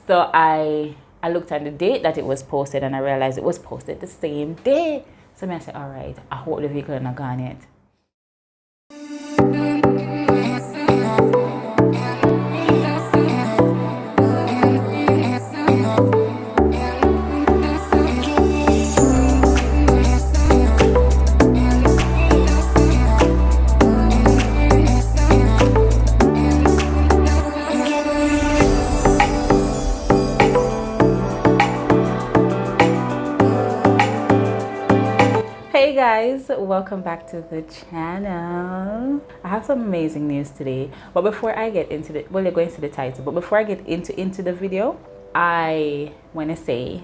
So I looked at the date that it was posted and I realized it was posted the same day. So I said, all right, I hope the vehicle is not gone yet. Hey guys, welcome back to the channel. I have some amazing news today, but before I get into the, well, you're going to the title, but before I get into the video, I want to say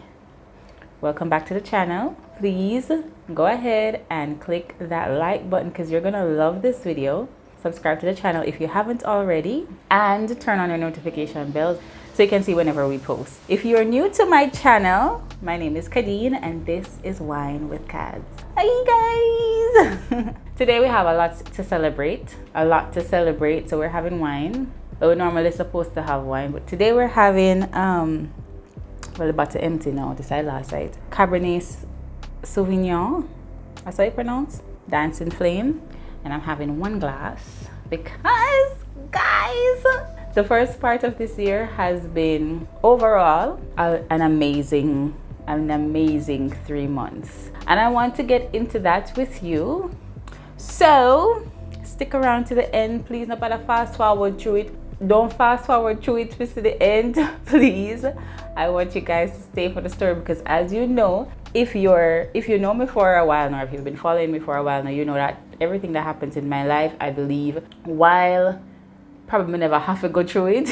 welcome back to the channel. Please go ahead and click that like button because you're gonna love this video. Subscribe to the channel if you haven't already, and turn on your notification bells so you can see whenever we post. If you're new to my channel, my name is Kadz and this is Wine with Kadz. Hi guys! Today we have a lot to celebrate. So we're having wine. We're normally supposed to have wine, but today we're having well, the bottle empty now, this side last side. Cabernet Sauvignon, that's how you pronounce? Dancing Flame. And I'm having one glass because, guys, the first part of this year has been overall an amazing 3 months, and I want to get into that with you. So stick around to the end, please. Not bother fast forward through it. Don't fast forward through it to the end, please. I want you guys to stay for the story because, as you know, if you know me for a while now, if you've been following me for a while now, you know that everything that happens in my life, I believe, while probably never have to go through it,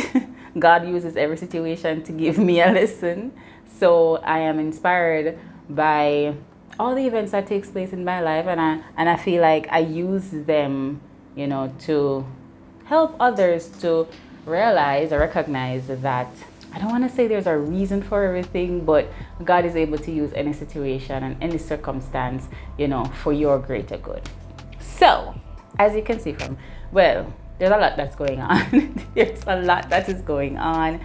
God uses every situation to give me a lesson. So I am inspired by all the events that takes place in my life, and I feel like I use them, you know, to help others to realize or recognize that I don't want to say there's a reason for everything, but God is able to use any situation and any circumstance, you know, for your greater good. So, as you can see from, well, there's a lot that's going on. There's a lot that is going on.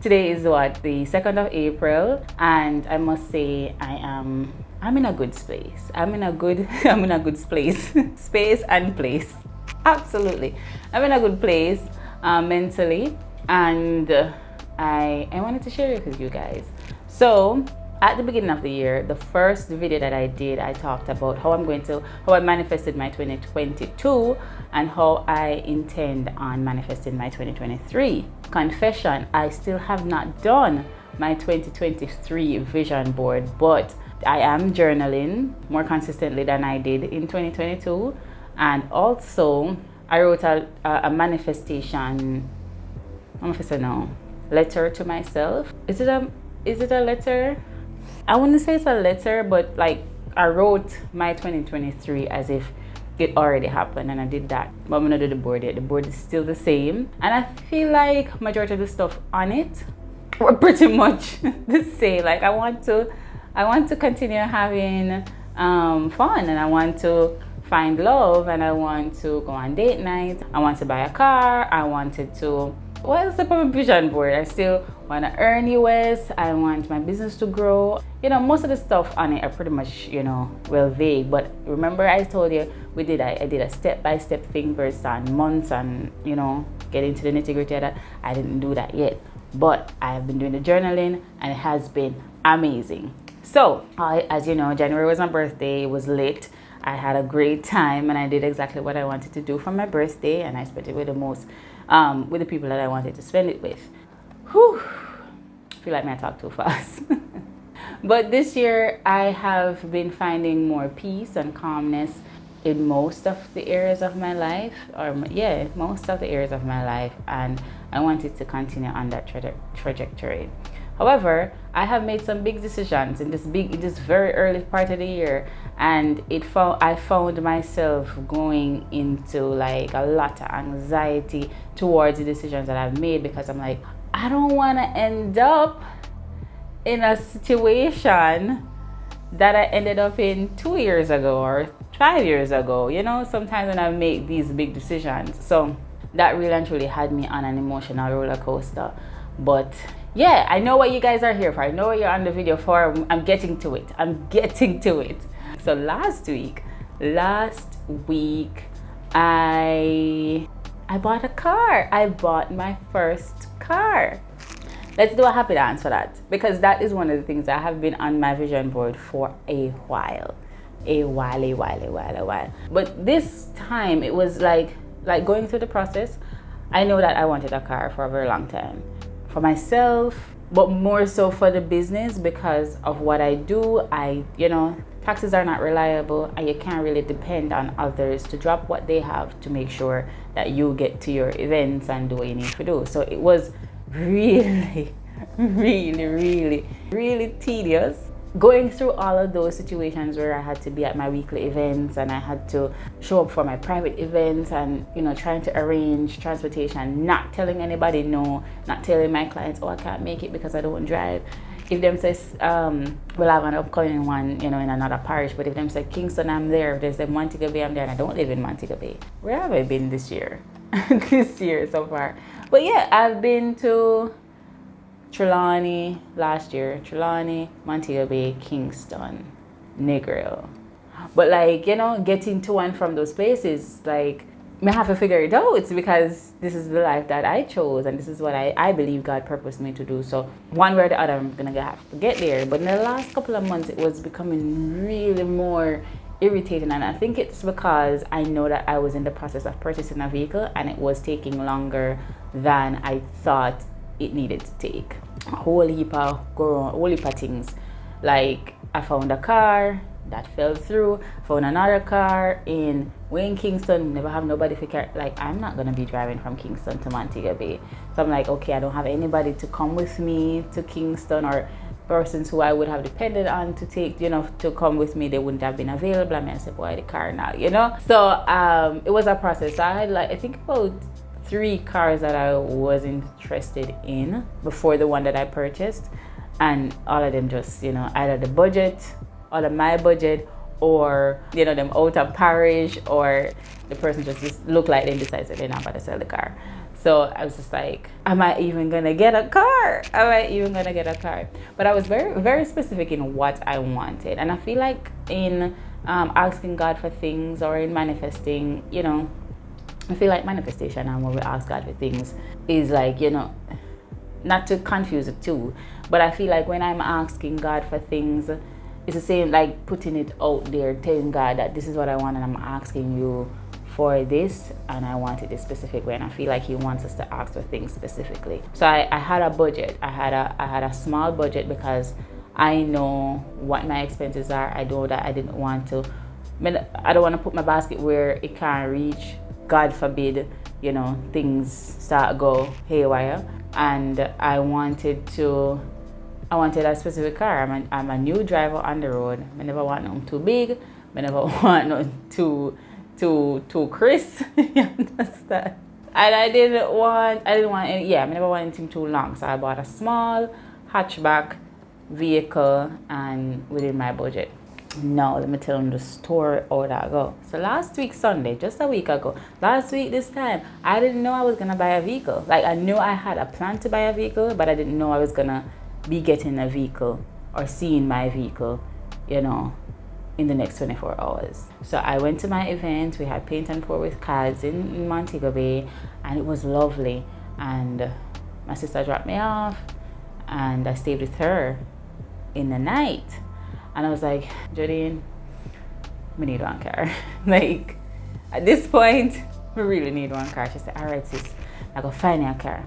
Today is what, the 2nd of April, and I must say I'm in a good space. I'm in a good space. Space and place. Absolutely. I'm in a good place mentally, and I wanted to share it with you guys. So at the beginning of the year, the first video that I did, I talked about how I manifested my 2022 and how I intend on manifesting my 2023. Confession, I still have not done my 2023 vision board, but I am journaling more consistently than I did in 2022. And also I wrote a manifestation, letter to myself. Is it a letter? I wouldn't say it's a letter, but like I wrote my 2023 as if it already happened, and I did that. But I'm gonna do the board yet. The board is still the same, and I feel like majority of the stuff on it were pretty much the same. Like I want to continue having fun, and I want to find love, and I want to go on date night. I want to buy a car. I wanted to, what's the vision board? I still want to earn US. I want my business to grow. You know, most of the stuff on it are pretty much, you know, well, vague. But remember I told you I did a step-by-step thing based on months and, you know, get into the nitty-gritty of that. I didn't do that yet. But I have been doing the journaling and it has been amazing. So, as you know, January was my birthday. It was lit. I had a great time and I did exactly what I wanted to do for my birthday, and I spent it with the people that I wanted to spend it with. Whew. I feel like I talk too fast. But this year I have been finding more peace and calmness in most of the areas of my life, most of the areas of my life, and I wanted to continue on that trajectory. However, I have made some big decisions in this very early part of the year, and I found myself going into like a lot of anxiety towards the decisions that I've made, because I'm like, I don't want to end up in a situation that I ended up in 2 years ago or 5 years ago. You know, sometimes when I make these big decisions, so that really and truly had me on an emotional roller coaster. But yeah, I know what you guys are here for. I know what you're on the video for. I'm getting to it. So last week I bought a car. I bought my first car. Let's do a happy dance for that, because that is one of the things that have been on my vision board for a while. But this time it was like going through the process. I know that I wanted a car for a very long time, for myself, but more so for the business because of what I do. Taxes are not reliable, and you can't really depend on others to drop what they have to make sure that you get to your events and do what you need to do. So it was really tedious going through all of those situations where I had to be at my weekly events and I had to show up for my private events, and trying to arrange transportation, not telling anybody no, not telling my clients, oh, I can't make it because I don't drive. If them says we'll have an upcoming one in another parish, but if them say Kingston, I'm there. If they say Montego Bay, I'm there, and I don't live in Montego Bay. Where have I been this year? This year so far? But yeah, I've been to Trelawney last year, Trelawney, Montego Bay, Kingston, Negril. But getting to and from those places, I have to figure it out, because this is the life that I chose, and this is what I believe God purposed me to do. So one way or the other, I'm gonna have to get there. But in the last couple of months, it was becoming really more irritating, and I think it's because I know that I was in the process of purchasing a vehicle, and it was taking longer than I thought it needed to take. A whole heap of things. Like, I found a car that fell through, found another car in Wayne, Kingston, never have nobody for car. I'm not gonna be driving from Kingston to Montego Bay. So I'm like, okay, I don't have anybody to come with me to Kingston, or persons who I would have depended on to take, to come with me. They wouldn't have been available. I said, boy, the car now, So it was a process. So I had I think about 3 cars that I was interested in before the one that I purchased, and all of them just, either the budget, out of my budget, or them out of parish, or the person just looked like they decided they're not about to sell the car. So I was just like, am I even gonna get a car? But I was very, very specific in what I wanted, and I feel like in asking God for things, or in manifesting, I feel like manifestation and when we ask God for things is not to confuse the two, but I feel like when I'm asking God for things, it's the same like putting it out there, telling God that this is what I want, and I'm asking you for this, and I want it a specific way, and I feel like He wants us to ask for things specifically. So I had a budget. I had a small budget because I know what my expenses are. I know that I don't want to put my basket where it can't reach. God forbid, things start to go haywire. And I wanted a specific car. I'm a new driver on the road. I never want nothing too big. I never want nothing too crisp. You understand? And I never want anything too long. So I bought a small hatchback vehicle, and within my budget. Now let me tell them the story how that go. So last week Sunday, just a week ago, last week this time, I didn't know I was gonna buy a vehicle. I knew I had a plan to buy a vehicle, but I didn't know I was gonna be getting a vehicle or seeing my vehicle, in the next 24 hours. So I went to my event. We had paint and pour with Kadz in Montego Bay, and it was lovely. And my sister dropped me off, and I stayed with her in the night. And I was like, Jodine, we need one car. At this point, we really need one car. She said, all right, sis, I go find you a car,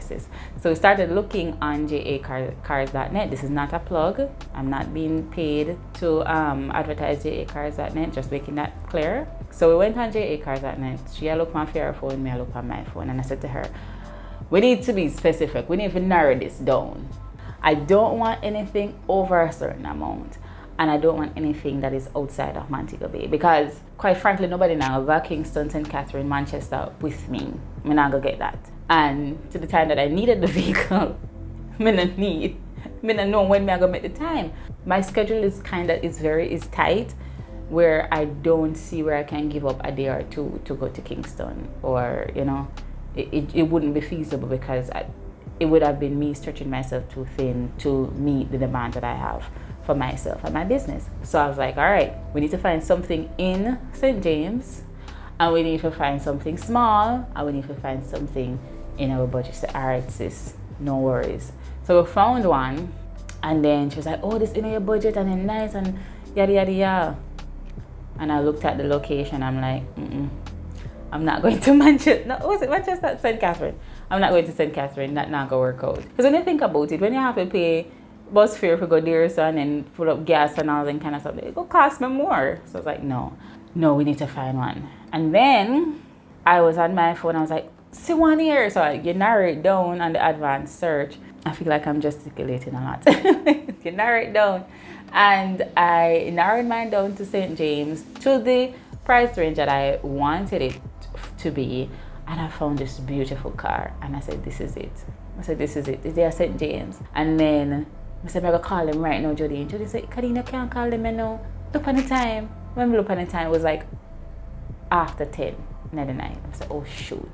sis. So we started looking on jacars.net. This is not a plug. I'm not being paid to advertise jacars.net, just making that clear. So we went on jacars.net. She looked on her phone, me I looked on my phone. And I said to her, we need to be specific. We need to narrow this down. I don't want anything over a certain amount, and I don't want anything that is outside of Montego Bay, because quite frankly, nobody now go Kingston, St. Catherine, Manchester with me. I'm not gonna get that. And to the time that I needed the vehicle, I don't know when I'm gonna make the time. My schedule is tight, where I don't see where I can give up a day or two to go to Kingston, or it wouldn't be feasible, because it would have been me stretching myself too thin to meet the demand that I have for myself and my business. So I was like, all right, we need to find something in St. James, and we need to find something small, and we need to find something in our budget. So, all right, sis, no worries. So we found one, and then she was like, oh, this in your budget, and then nice, and yada yada yada. And I looked at the location. I'm like, I'm not going to Manchester. No, was it Manchester? St. Catherine. I'm not going to St. Catherine. That not gonna work out. Because when you think about it, when you have to pay bus fare for go there, so, and then fill up gas and all that kind of stuff, it will cost me more. So I was like, no, we need to find one. And then I was on my phone. I was like, see one here. So you narrow it down on the advanced search. I feel like I'm gesticulating a lot. You narrow it down. And I narrowed mine down to St. James, to the price range that I wanted it to be. And I found this beautiful car. And I said, this is it. It's there, St. James. And then I said, I'm going to call them right now, Jody. And Jody said, Kadina, can't call them now. Look on the time. When we look on the time, it was like after 10 in the night. I said, oh, shoot.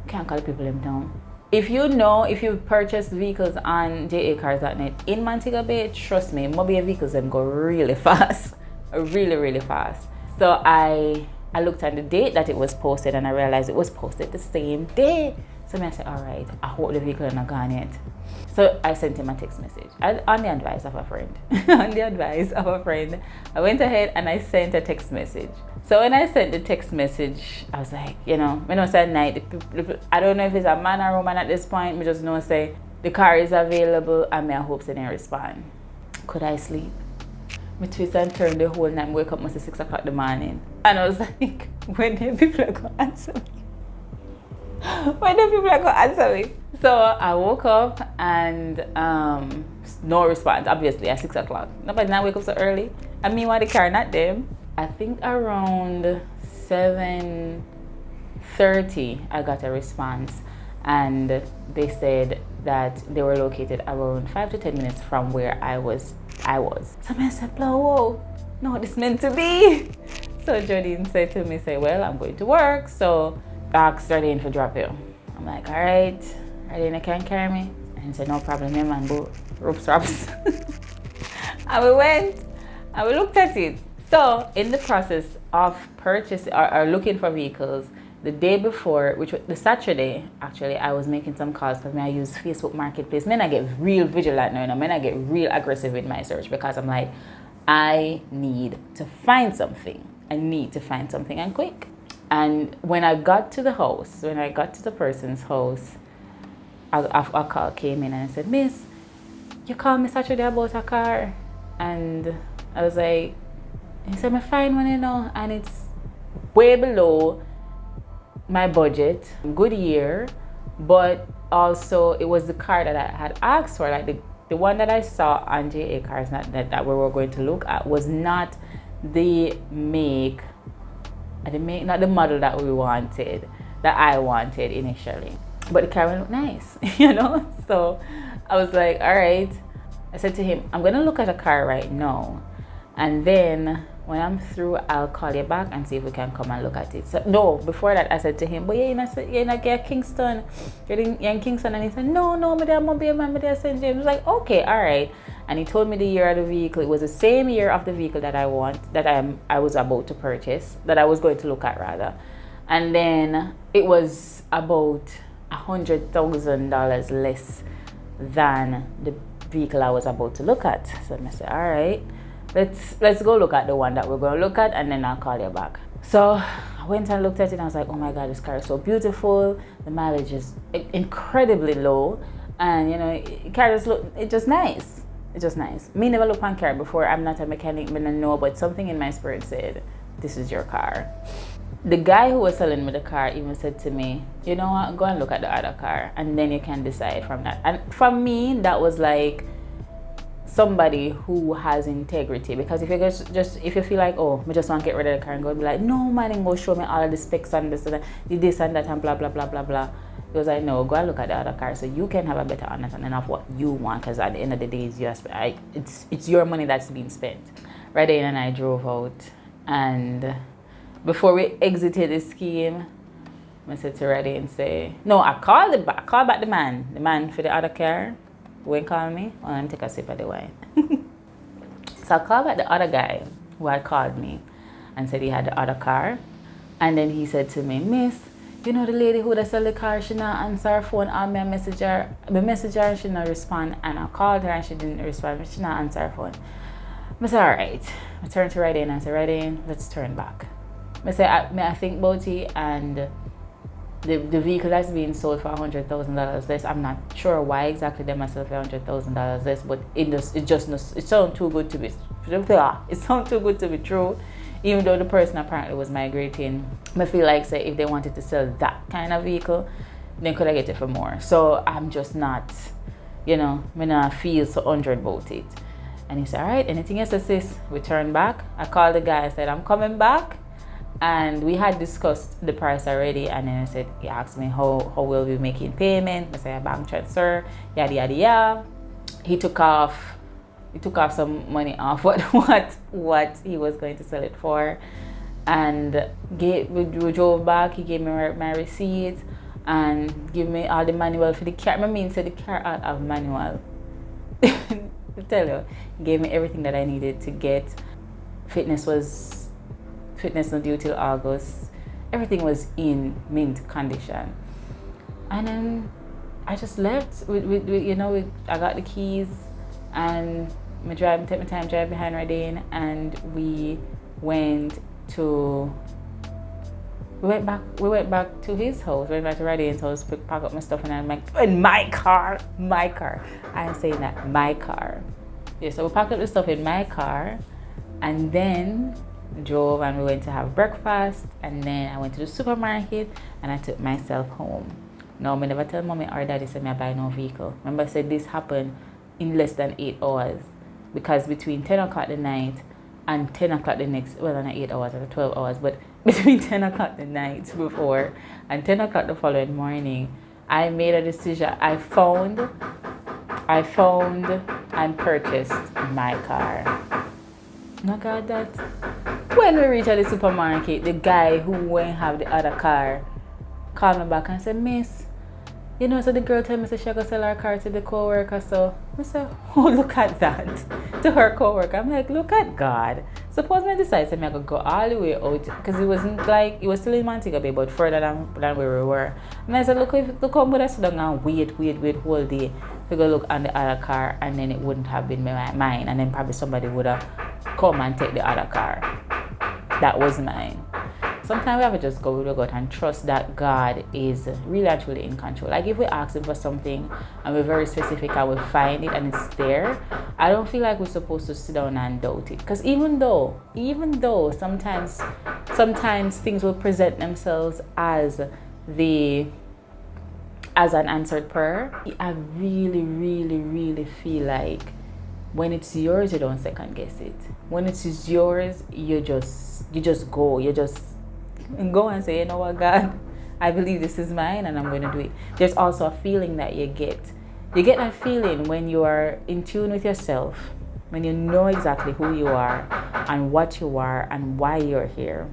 Can't call people them down. If you purchase vehicles on jacars.net in Montego Bay, trust me, mobile vehicles them go really fast. Really, really fast. So I looked at the date that it was posted, and I realized it was posted the same day. So I said, all right, I hope the vehicle is not gone yet. So I sent him a text message on the advice of a friend. I went ahead and I sent a text message. So when I sent the text message, I was like, when I said night, I don't know if it's a man or woman at this point, I just know say the car is available, and I hope they didn't respond. Could I sleep? I twist and turn the whole night, wake up mostly 6 o'clock in the morning. And I was like, when the people are going to answer me? So I woke up and no response, obviously, at 6 o'clock. Nobody now wake up so early. And meanwhile, the car not them. I think around 7:30 I got a response, and they said that they were located around 5 to 10 minutes from where I was. So I said, whoa, no, this meant to be. So Jodine said to me, well, I'm going to work, so asked Jardine for drop you. I'm like, all right, Jardine can carry me. And he said, no problem, man, rope straps. And we went and we looked at it. So in the process of purchasing or looking for vehicles, the day before, which was the Saturday, actually, I was making some calls because I use Facebook Marketplace. Then I get real vigilant now, and I get real aggressive with my search, because I'm like, I need to find something. And quick. And when I got to the house, when I got to the person's house, a call came in and I said, Miss, you called me Saturday about a car. And I was like, he said, I find one, and it's way below my budget. Good year, but also it was the car that I had asked for. Like the one that I saw on JA Cars that we were going to look at was not the not the model that we wanted, that I wanted initially. But the car looked nice, So I was like, all right. I said to him, I'm going to look at a car right now. And then when I'm through, I'll call you back and see if we can come and look at it. So no, before that, I said to him, but you're in Kingston. You're in Kingston. And he said, no, I'm there St. James. I was like, okay, all right. And he told me the year of the vehicle. It was the same year of the vehicle that I was about to purchase, that I was going to look at rather. And then it was about $100,000 less than the vehicle I was about to look at. So I said, all right, let's go look at the one that we're going to look at, and then I'll call you back. So I went and looked at it, and I was like, oh my God, this car is so beautiful. The mileage is incredibly low, and the car it's just nice. It's just nice. Me never looked on car before. I'm not a mechanic, but I know, but something in my spirit said, this is your car. The guy who was selling me the car even said to me, you know what, go and look at the other car, and then you can decide from that. And for me, that was like somebody who has integrity, because if you if you feel like, oh, I just want to get rid of the car, and go be like, no man, and go show me all of the specs and this and that, this and that, and blah blah blah blah blah. Because I know, go and look at the other car so you can have a better understanding of what you want, because at the end of the day, it's your money that's being spent. Right then, and I drove out, and before we exited the scheme, I said to Radine say, no, I called back the man for the other car. When call me, oh, let me take a sip of the wine. So I called back the other guy who had called me and said he had the other car. And then he said to me, Miss, you know the lady who that sell the car, she not answer her phone, I message her and she not respond. And I called her and she didn't respond, but she not answer her phone. I said, alright. I turned to Radine and I said, Radine, let's turn back. I said, I think about it, and the vehicle that's being sold for $100,000 less. I'm not sure why exactly they must sell for $100,000 less, but it sounds too good to be. It sounds too good to be true. Even though the person apparently was migrating, I feel like say if they wanted to sell that kind of vehicle, then could I get it for more? So I'm just not, me not feel so 100 about it. And he said, all right, anything else, sis? We turned back. I called the guy. I said, I'm coming back. And we had discussed the price already. And then I said, he asked me how will we be making payment. I said, a bank transfer, yada, yada, yada. He took off some money off what he was going to sell it for. And we drove back. He gave me my receipt and gave me all the manual for the car. I mean, said the car out of manual. To tell you, he gave me everything that I needed to get. Fitness not due till August. Everything was in mint condition. And then I just left. I got the keys and take my time drive behind Radine, and we went back to his house. We went back to Radine's house, pack up my stuff, and I'm like, in my car. I'm saying that, my car. Yeah, so we packed up the stuff in my car, and then drove and we went to have breakfast, and then I went to the supermarket and I took myself home. No, I never tell mommy or daddy said me I buy no vehicle. Remember I said this happened in less than 8 hours, because between 10 o'clock the night and 10 o'clock the next, well, not 8 hours or 12 hours, but between 10 o'clock the night before and 10 o'clock the following morning, I made a decision. I found and purchased my car. No God, that when we reached at the supermarket, the guy who went have the other car called me back and said, Miss, so the girl told me she go sell her car to the co-worker. So I said, oh, look at that. To her co-worker. I'm like, look at God. Suppose I decide to go all the way out, because it wasn't like, it was still in Montego Bay, but further than where we were. And I said, look how much I sit down and wait whole day to go look on the other car, and then it wouldn't have been mine, and then probably somebody would have come and take the other car that was mine. Sometimes we have to just go with God and trust that God is really actually in control. Like if we ask Him for something and we're very specific and we find it and it's there, I don't feel like we're supposed to sit down and doubt it. Because even though sometimes things will present themselves as an answered prayer, I really, really, really feel like when it's yours, you don't second guess it. When it is yours, you just go and say, you know what, God, I believe this is mine and I'm going to do it. There's also a feeling that you get. You get that feeling when you are in tune with yourself, when you know exactly who you are and what you are and why you're here.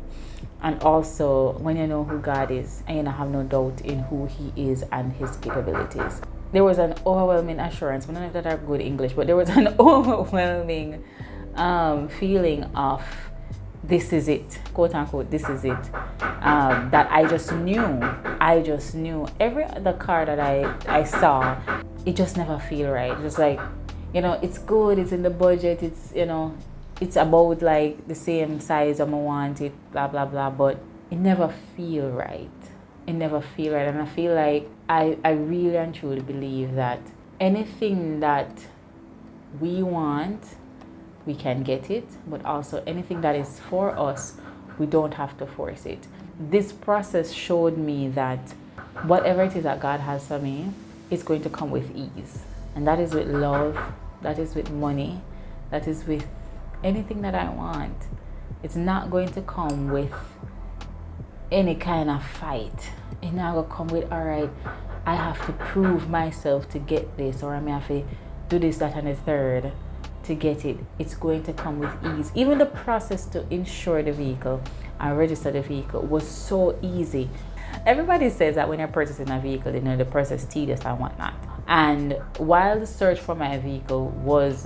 And also when you know who God is and you have no doubt in who He is and His capabilities. There was an overwhelming assurance. I don't know if that are good English, but there was an overwhelming feeling of this is it, quote unquote, this is it. That I just knew. Every other car that I saw, it just never feel right. Just like, it's good, it's in the budget, it's about like the same size I want it, blah, blah, blah, but it never feel right. And I feel like I really and truly believe that anything that we want, we can get it, but also anything that is for us, we don't have to force it. This process showed me that whatever it is that God has for me, it's going to come with ease. And that is with love, that is with money, that is with anything that I want. It's not going to come with any kind of fight. It's not going to come with, all right, I have to prove myself to get this, or I may have to do this, that, and the third to get it. It's going to come with ease. Even the process to insure the vehicle and register the vehicle was so easy. Everybody says that when you're purchasing a vehicle, the process is tedious and whatnot. And while the search for my vehicle was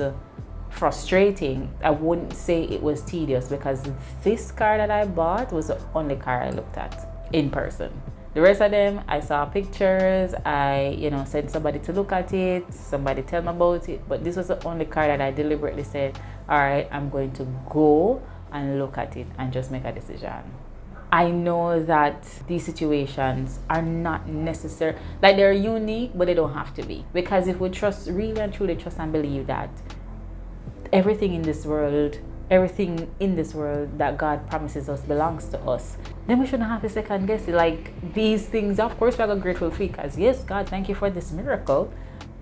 frustrating, I wouldn't say it was tedious, because this car that I bought was the only car I looked at in person. The rest of them, I saw pictures, I sent somebody to look at it, somebody tell me about it, but this was the only car that I deliberately said, all right, I'm going to go and look at it and just make a decision. I know that these situations are not necessary, like they're unique, but they don't have to be. Because if we really and truly trust and believe that everything in this world that God promises us belongs to us, then we shouldn't have to second guess it. Like these things, of course, we are grateful for, because yes, God, thank you for this miracle,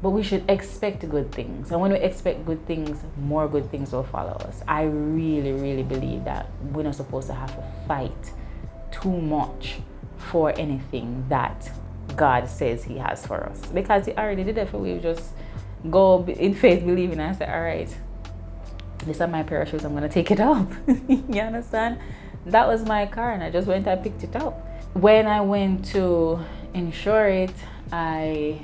but we should expect good things. And when we expect good things, more good things will follow us. I really, really believe that we're not supposed to have to fight too much for anything that God says He has for us, because He already did it for we. Just go in faith, believing, and say, all right, these are my pair of shoes, I'm gonna take it up. You understand? That was my car, and I just went and picked it up. When I went to insure it, I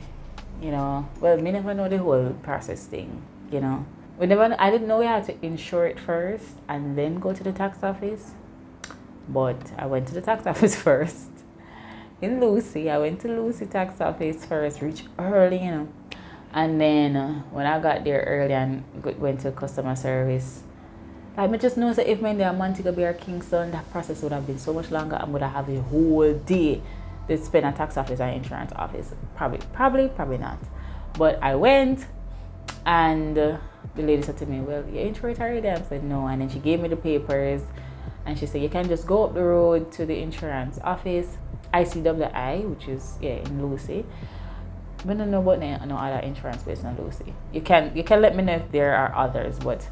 never know the whole process thing. I didn't know we had to insure it first and then go to the tax office. But I went to the tax office first in Lucy. I went to Lucy tax office first, reached early, and then when I got there early and went to customer service, I just know that if I'm there Montego Bay or Kingston, that process would have been so much longer. I'm gonna have a whole day to spend at tax office or insurance office. Probably not. But I went, and the lady said to me, well, you insured already? I said no, and then she gave me the papers. And she said, you can just go up the road to the insurance office, ICWI, which is in Lucy. I don't know about no other insurance place in Lucy. You can let me know if there are others, but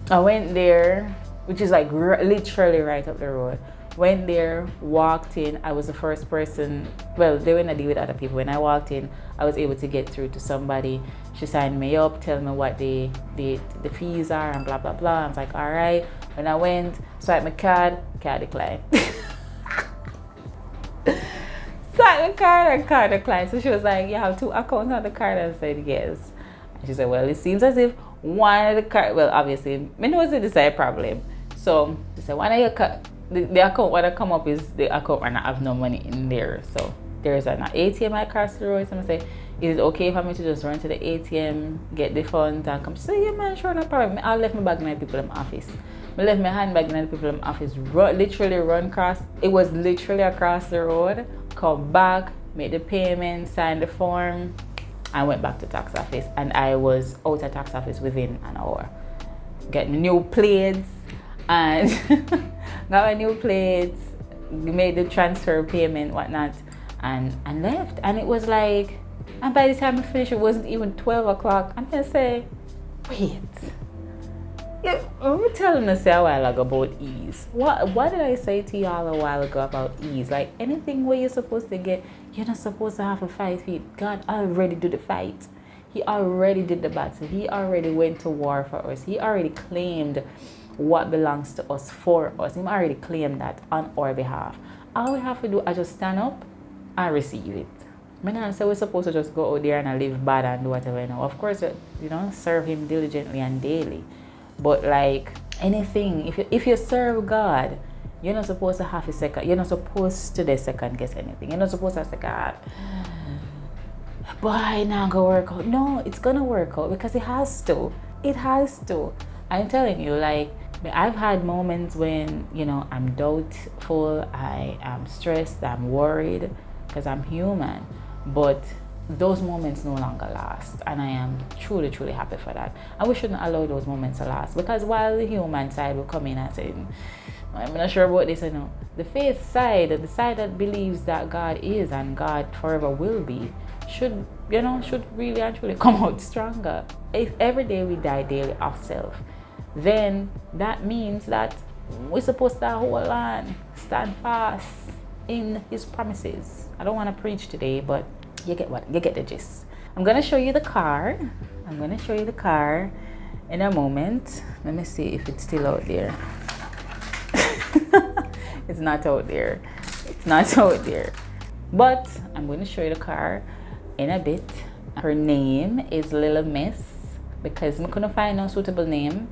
I went there, which is like literally right up the road. Went there, walked in. I was the first person. Well, they were not dealing with other people. When I walked in, I was able to get through to somebody. She signed me up, tell me what the fees are, and blah blah blah. I was like, all right. When I went, swiped my card declined. Swiped my card declined. So she was like, you have 2 accounts on the card? I said yes. And she said, well, it seems as if one of the card, well, obviously, me knows it is a problem. So she said, one of your the account what I come up is the account when I have no money in there. So there's an ATM across the road. So I say, is it okay for me to just run to the ATM, get the funds, and come? She said, yeah, man, sure, no problem. I left my bag in the people in the office. I left my handbag in the people in the office. Literally run across. It was literally across the road. Come back, made the payment, signed the form, and went back to tax office. And I was out of tax office within an hour. Getting new plates and got my new plates, made the transfer payment, whatnot, and left. And it was like, and by the time I finished, it wasn't even 12 o'clock. And I say, wait. Yeah, I'm telling you a while ago about ease. What did I say to y'all a while ago about ease? Like anything where you're supposed to get, you're not supposed to have to fight. God already did the fight. He already did the battle. He already went to war for us. He already claimed what belongs to us for us. He already claimed that on our behalf. All we have to do is just stand up and receive it. I don't say we're supposed to just go out there and live bad and do whatever. Of course, serve Him diligently and daily. But like anything, if you serve God, you're not supposed to have a second. You're not supposed to second guess anything. You're not supposed to say, God, boy, now go work out. No, it's gonna work out because it has to. It has to. I'm telling you, like I've had moments when I'm doubtful, I am stressed, I'm worried because I'm human. But those moments no longer last, and I am truly, truly happy for that. And we shouldn't allow those moments to last, because while the human side will come in and say, I'm not sure about this, the faith side, the side that believes that God is and God forever will be, should really actually come out stronger. If every day we die daily of self, then that means that we're supposed to hold on, stand fast in His promises. I don't want to preach today, but you get the gist. I'm gonna show you the car. In a moment. Let me see if it's still out there. It's not out there. But I'm going to show you the car in a bit. Her name is Little Miss because I couldn't find no suitable name.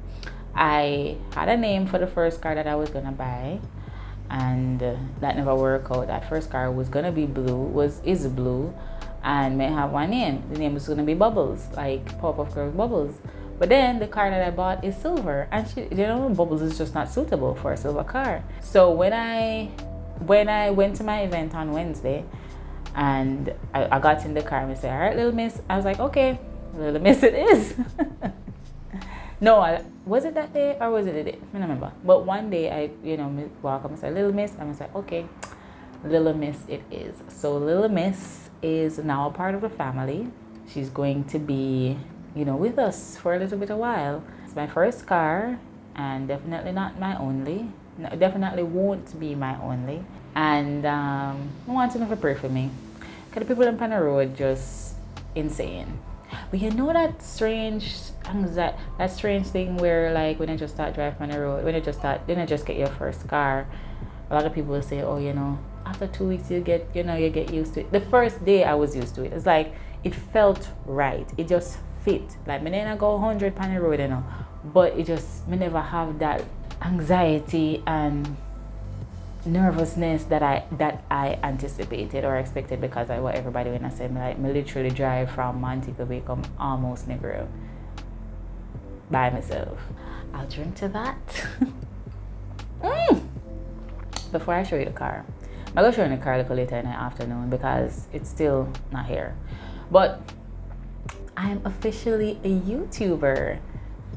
I had a name for the first car that I was gonna buy, and that never worked out. That first car was gonna be blue, is blue, and may have one name. The name was gonna be Bubbles, like Powerpuff Girls Bubbles. But then the car that I bought is silver, and Bubbles is just not suitable for a silver car. So when I went to my event on Wednesday, and I got in the car and I said, "All right, Little Miss." I was like, "Okay, Little Miss it is." No, was it that day or was it the day? I don't remember. But one day I, walk up and say, "Little Miss," and I was like, "Okay, Little Miss it is." So Little Miss is now a part of the family. She's going to be, with us for a little bit of while. It's my first car, and definitely not my only. No, definitely won't be my only. And I want to know if you pray for me. Because the people on the road just insane. But that strange anxiety, that strange thing where like when you just start driving on the road, when you just get your first car, a lot of people will say, "Oh, after 2 weeks you get used to it." The first day I was used to it. It's like it felt right. It just fit. Like me never go 100 on the road, but me never have that anxiety and nervousness that I anticipated or expected because I what everybody when I say me literally drive from Montego Bay come almost Negro by myself. I'll drink to that. Before I show you the car, I'm gonna show you the car a little later in the afternoon because it's still not here. But I am officially a YouTuber.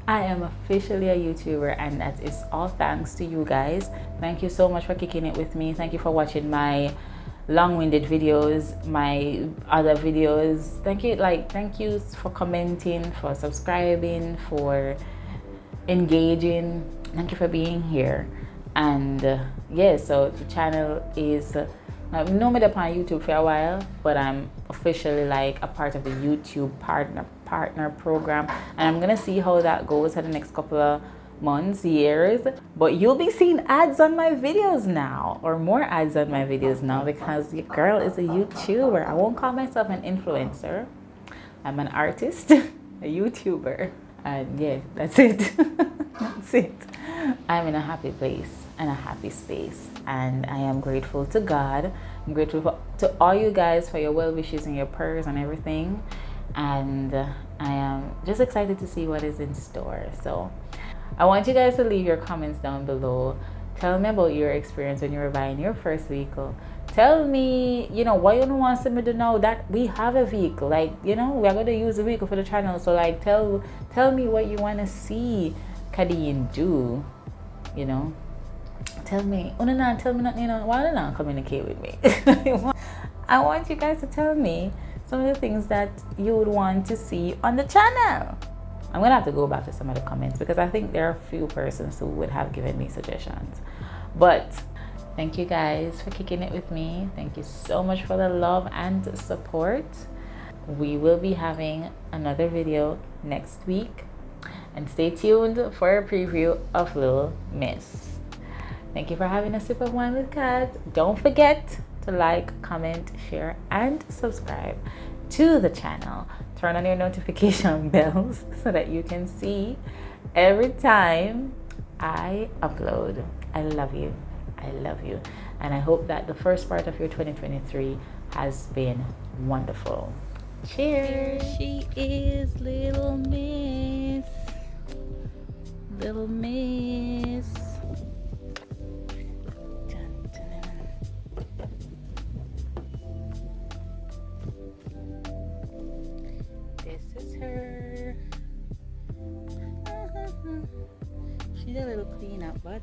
And that is all thanks to you guys. Thank you so much for kicking it with me. Thank you for watching my long-winded videos, my other videos. Thank you for commenting, for subscribing, for engaging. Thank you for being here. And so the channel is I've known me up on YouTube for a while, but I'm officially like a part of the YouTube partner program, and I'm gonna see how that goes for the next couple of months, years. But you'll be seeing ads on my videos now, or more ads on my videos now, because your girl is a YouTuber. I won't call myself an influencer. I'm an artist, a YouTuber, and yeah, that's it. That's it. I'm in a happy place and a happy space, and I am grateful to God. I'm grateful to all you guys for your well wishes and your prayers and everything, and I am just excited to see what is in store. So I want you guys to leave your comments down below. Tell me about your experience when you were buying your first vehicle. Tell me, what you don't want me to know that we have a vehicle. Like, we are going to use the vehicle for the channel. So like, tell me what you want to see Kadz do, Tell me, tell me not, why don't you communicate with me? I want you guys to tell me some of the things that you would want to see on the channel. I'm going to have to go back to some of the comments because I think there are a few persons who would have given me suggestions. But thank you guys for kicking it with me. Thank you so much for the love and support. We will be having another video next week. And stay tuned for a preview of Little Miss. Thank you for having a sip of wine with Kadz. Don't forget to like, comment, share, and subscribe to the channel. Turn on your notification bells so that you can see every time I upload. I love you. And I hope that the first part of your 2023 has been wonderful. Cheers. Here she is, Little Miss. Little Miss. Dun, dun, dun. This is her. She's a little clean up, but